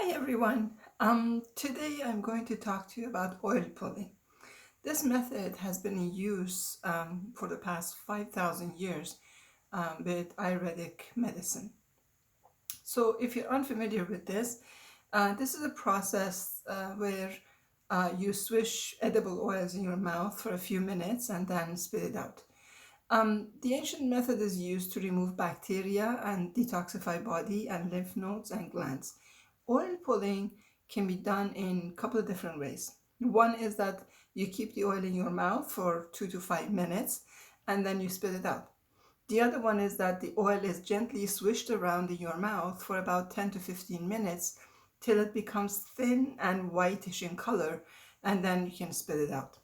Hi everyone. Today I'm going to talk to you about oil pulling. This method has been in use for the past 5,000 years with Ayurvedic medicine. So if you're unfamiliar with this is a process where you swish edible oils in your mouth for a few minutes and then spit it out. The ancient method is used to remove bacteria and detoxify body and lymph nodes and glands. Oil pulling can be done in a couple of different ways. One is that you keep the oil in your mouth for 2 to 5 minutes and then you spit it out. The other one is that the oil is gently swished around in your mouth for about 10 to 15 minutes till it becomes thin and whitish in color, and then you can spit it out.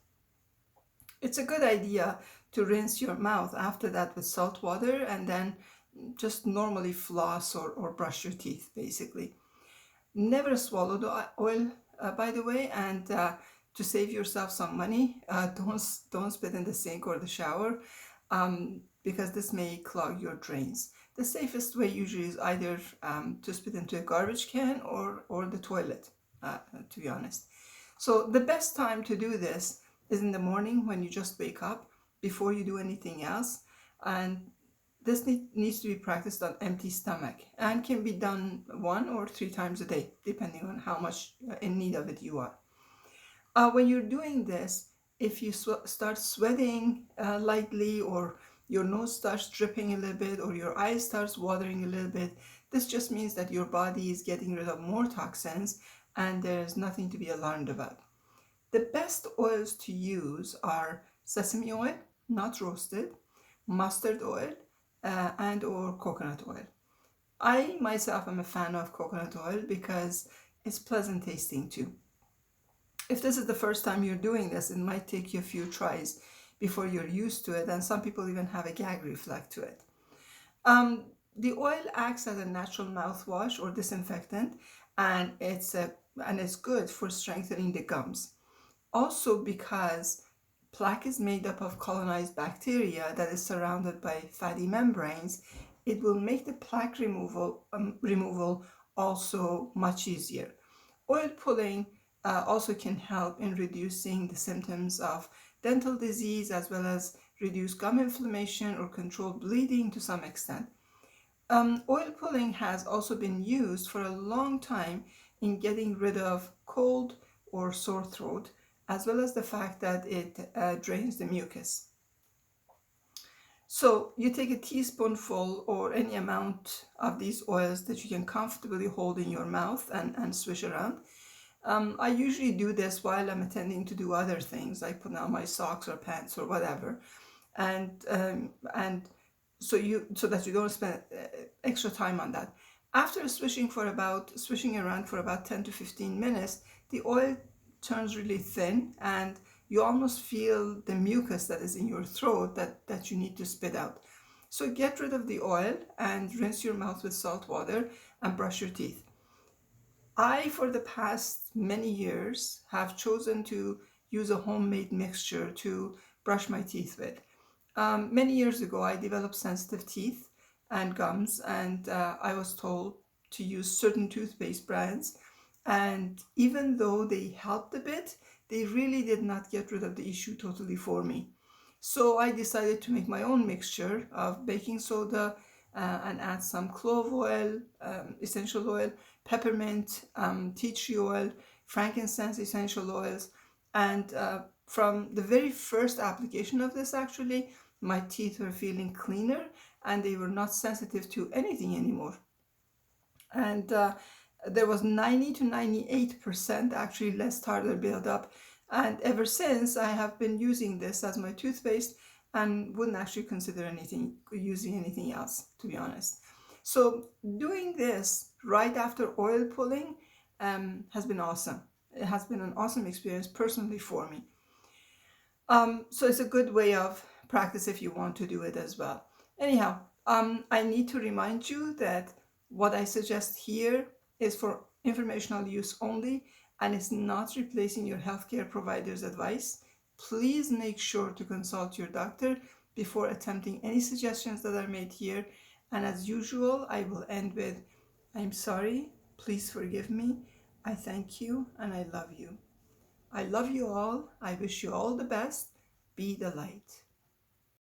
It's a good idea to rinse your mouth after that with salt water and then just normally floss or brush your teeth basically. Never swallow the oil, by the way, and to save yourself some money, don't spit in the sink or the shower, because this may clog your drains. The safest way usually is either to spit into a garbage can or the toilet, to be honest. So the best time to do this is in the morning when you just wake up before you do anything else, and this needs to be practiced on empty stomach and can be done 1 or 3 times a day, depending on how much in need of it you are. When you're doing this, if you start sweating lightly, or your nose starts dripping a little bit, or your eyes starts watering a little bit, this just means that your body is getting rid of more toxins and there's nothing to be alarmed about. The best oils to use are sesame oil, not roasted, mustard oil, and or coconut oil. I myself am a fan of coconut oil because it's pleasant tasting too. If this is the first time you're doing this, it might take you a few tries before you're used to it, and some people even have a gag reflex to it. Um, the oil acts as a natural mouthwash or disinfectant, and it's good for strengthening the gums. Also, because plaque is made up of colonized bacteria that is surrounded by fatty membranes, it will make the plaque removal also much easier. Oil pulling also can help in reducing the symptoms of dental disease, as well as reduce gum inflammation or control bleeding to some extent. Oil pulling has also been used for a long time in getting rid of cold or sore throat, as well as the fact that it drains the mucus. So you take a teaspoonful or any amount of these oils that you can comfortably hold in your mouth and swish around. I usually do this while I'm attending to do other things, like put on my socks or pants or whatever, and so that you don't spend extra time on that. After swishing around for about 10 to 15 minutes, the oil turns really thin, and you almost feel the mucus that is in your throat that you need to spit out. So get rid of the oil and rinse your mouth with salt water and brush your teeth. I, for the past many years, have chosen to use a homemade mixture to brush my teeth with. Many years ago, I developed sensitive teeth and gums, and I was told to use certain toothpaste brands. And even though they helped a bit, they really did not get rid of the issue totally for me. So I decided to make my own mixture of baking soda and add some clove oil, essential oil, peppermint, tea tree oil, frankincense essential oils. And from the very first application of this, actually, my teeth were feeling cleaner and they were not sensitive to anything anymore. And there was 90 to 98% actually less tartar buildup. And ever since, I have been using this as my toothpaste and wouldn't actually consider using anything else, to be honest. So doing this right after oil pulling has been awesome. It has been an awesome experience personally for me. So it's a good way of practice if you want to do it as well. Anyhow, I need to remind you that what I suggest here is for informational use only and is not replacing your healthcare provider's advice. Please make sure to consult your doctor before attempting any suggestions that are made here. And as usual, I will end with, I'm sorry, Please forgive me. I thank you and I love you. I love you all. I wish you all the best. Be the light.